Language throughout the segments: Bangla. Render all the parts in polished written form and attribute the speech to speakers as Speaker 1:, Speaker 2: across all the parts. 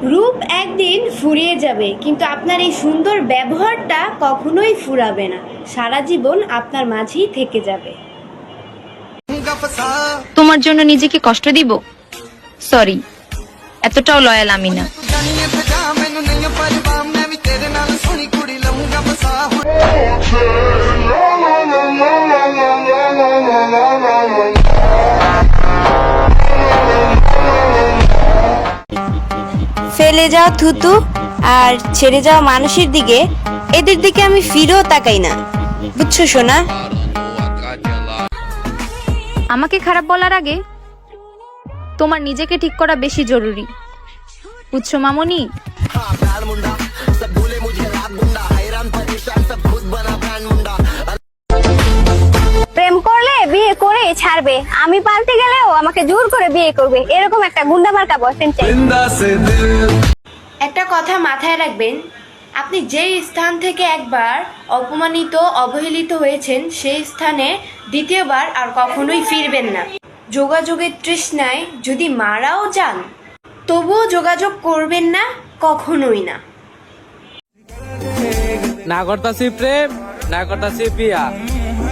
Speaker 1: রূপ একদিন ফুরিয়ে যাবে, কিন্তু আপনার এই সুন্দর ব্যবহারটা কখনোই ফুরাবে না, সারা জীবন আপনার মাঝেই থেকে যাবে।
Speaker 2: তোমার জন্য নিজেকে কষ্ট দিব? সরি, এতটাও লয়াল আমি না।
Speaker 1: ফেলে যাও থুতু আর ছেড়ে যাওয়া মানুষের দিকে, এদের দিকে আমি ফিরেও তাকাই না, বুঝছো সোনা?
Speaker 2: আমাকে খারাপ বলার আগে তোমার নিজেকে ঠিক করা বেশি জরুরি, বুঝছো মামনি?
Speaker 3: প্রেম করলে বিয়ে করে ছাড়বে, আমি পাল্টে গেলেও আমাকে জোর করে বিয়ে করবে, এরকম একটা গুন্ডা মার্কা বয়ফ্রেন্ড চাই।
Speaker 1: একটা কথা মাথায় রাখবেন, আপনি যেই স্থান থেকে একবার অপমানিত অবহেলিত হয়েছেন সেই স্থানে দ্বিতীয়বার আর কখনোই ফিরবেন না। যোগাযোগের তৃষ্ণায় যদি মারাও যান তবুও যোগাযোগ করবেন না, কখনোই না।
Speaker 4: না করতাছি প্রেম, না করতাছি বিয়া,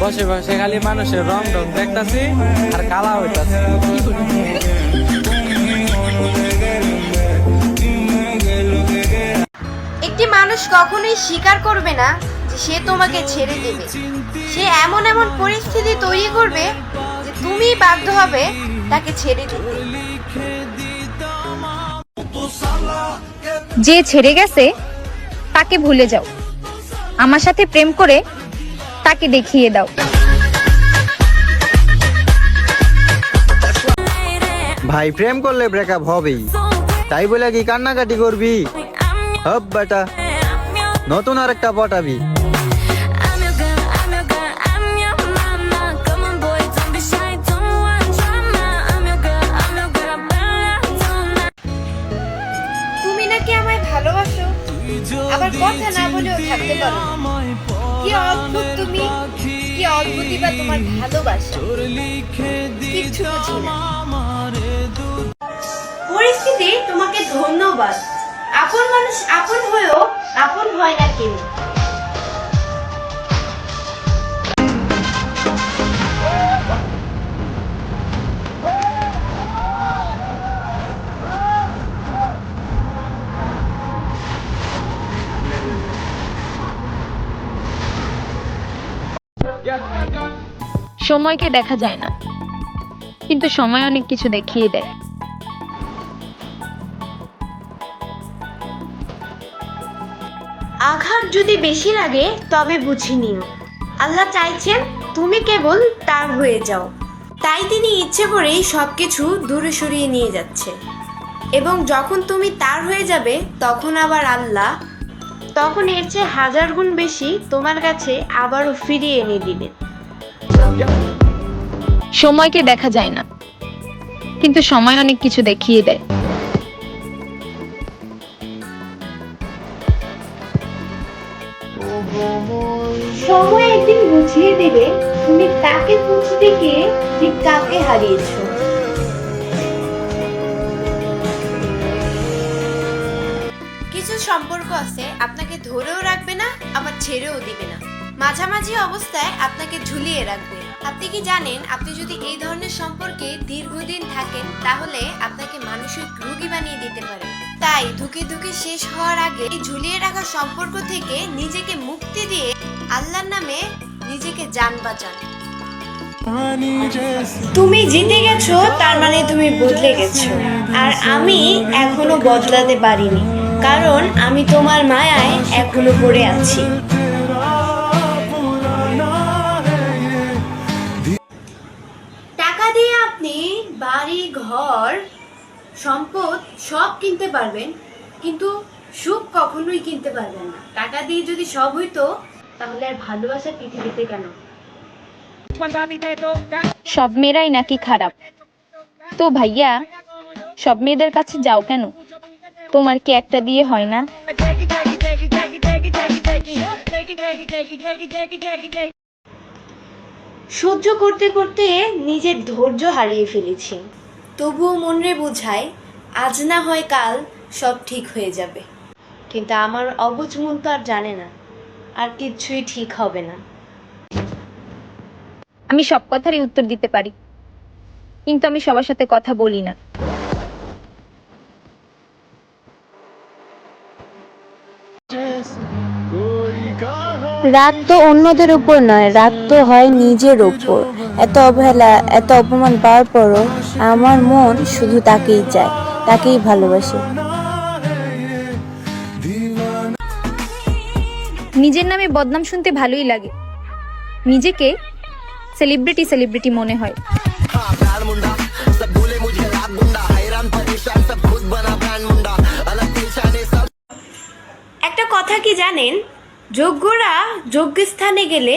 Speaker 4: বসে বসে খালি মানুষের রং ঢং দেখতাছি আর কালা হইতাছি।
Speaker 1: একটি মানুষ কখনোই স্বীকার করবে না যে সে তোমাকে ছেড়ে দেবে, সে এমন এমন পরিস্থিতি তৈরি করবে যে তুমি বাধ্য হবে তাকে ছেড়ে দিতে।
Speaker 2: যে ছেড়ে গেছে তাকে ভুলে যাও, আমার সাথে প্রেম করে তাকে দেখিয়ে দাও।
Speaker 5: ভাই প্রেম করলে ব্রেকআপ হবেই, তাই বলে কি কান্নাকাটি করবি? হব বেটা, নতুন আরেকটা পটাবি।
Speaker 1: তুমি নাকি আমায় ভালোবাসো, আবার কথা না বলেও থাকতে পারো। কি অদ্ভুত তুমি, কি অদ্ভুতই বা তোমার ভালোবাসা, কিচ্ছু বুঝি না। পরিস্থিতি তোমাকে ধন্যবাদ, আপন মানুষ আপন হয়েও আপন হয় না কেউ।
Speaker 2: সময়কে দেখা যায় না, কিন্তু সময় অনেক কিছু দেখিয়ে দেয়।
Speaker 1: আঘাত যদি বেশি লাগে তবে বুঝে নিও, আল্লাহ চাইছেন তুমি কেবল তার হয়ে যাও, তাই তিনি ইচ্ছে করেই সবকিছু দূরে সরিয়ে নিয়ে যাচ্ছে। এবং যখন তুমি তার হয়ে যাবে তখন আবার আল্লাহ তখন এর চেয়ে 1000 গুণ বেশি তোমার কাছে আবারও ফিরিয়ে এনে দিবেন।
Speaker 2: সময়কে দেখা যায় না, কিন্তু সময় অনেক কিছু দেখিয়ে দেয়।
Speaker 1: সময় একদিন বুঝিয়ে দেবে তুমি তাকে খুঁজতে গিয়ে ঠিক কাকে হারিয়েছো। কিছু সম্পর্ক আছে আপনাকে ধরেও রাখবে না, আবার ছেড়েও দিবে না, মাঝামাঝি অবস্থায় আপনাকে ঝুলিয়ে রাখবে। আপনি কি জানেন, আপনি যদি এই ধরনের সম্পর্কে দীর্ঘদিন থাকেন তাহলে আপনাকে মানসিক রোগী বানিয়ে দিতে পারে। তাই ধুকে ধুকে শেষ হওয়ার আগে এই ঝুলিয়ে রাখা সম্পর্ক থেকে নিজেকে মুক্তি দিয়ে আল্লাহর নামে নিজেকে জান বাঁচান। তুমি জিতে গেছো, তার মানে তুমি বদলে গেছো, আর আমি এখনো বদলাতে পারিনি, কারণ আমি তোমার মায়ায় এখনো পড়ে আছি। টাকা দিয়ে আপনি বাড়ি ঘর সম্পদ সব কিনতে পারবেন, কিন্তু সুখ কখনোই কিনতে পারবেন না। টাকা দিয়ে যদি সব হইতো তাহলে আর ভালোবাসা পৃথিবীতে কেন?
Speaker 2: সব মেয়েরাই নাকি খারাপ? তো ভাইয়া, সব মেয়েদের কাছে যাও কেন? তোমার কি একটা দিয়ে হয় না?
Speaker 1: সহ্য করতে করতে নিজের ধৈর্য হারিয়ে ফেলেছি, তবুও মনরে বোঝায় আজ না হয় কাল সব ঠিক হয়ে যাবে। কিন্তু আমার অবুঝ মন তো আর জানে না, আর কিচ্ছুই ঠিক হবে না।
Speaker 2: আমি সব কথারই উত্তর দিতে পারি, কিন্তু আমি সবার সাথে কথা বলি না।
Speaker 6: রাগ তো অন্যদের উপর নয়, রাগ তো হয় নিজের উপর। এত অবহেলা, এত অপমান পাওয়ার পরও আমার মন শুধু তাকেই চায়, তাকেই ভালোবাসে।
Speaker 2: নিজের নামে বদনাম শুনতে ভালোই লাগে, নিজেকে সেলিব্রিটি সেলিব্রিটি মনে হয়।
Speaker 1: একটা কথা কি জানেন, যোগ্যরা যোগ্য স্থানে গেলে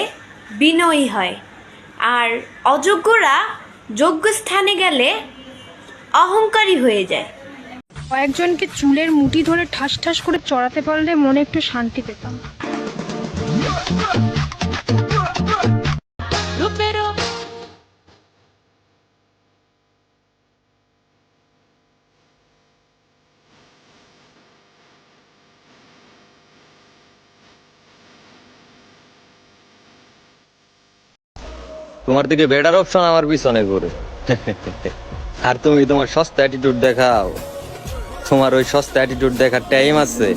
Speaker 1: বিনয়ী হয়, আর অযোগ্যরা যোগ্য স্থানে গেলে অহংকারী হয়ে যায়।
Speaker 7: কয়েকজনকে চুলের মুঠি ধরে ঠাস ঠাস করে চড়াতে পারলে মনে একটু শান্তি পেতাম।
Speaker 8: তোমার থেকে বেটার অপশন আমার পিছনে ঘুরে। আর তুমি তোমার সস্তা অ্যাটিটিউড দেখাও। তোমার ওই সস্তা অ্যাটিটিউড দেখার টাইম আছে?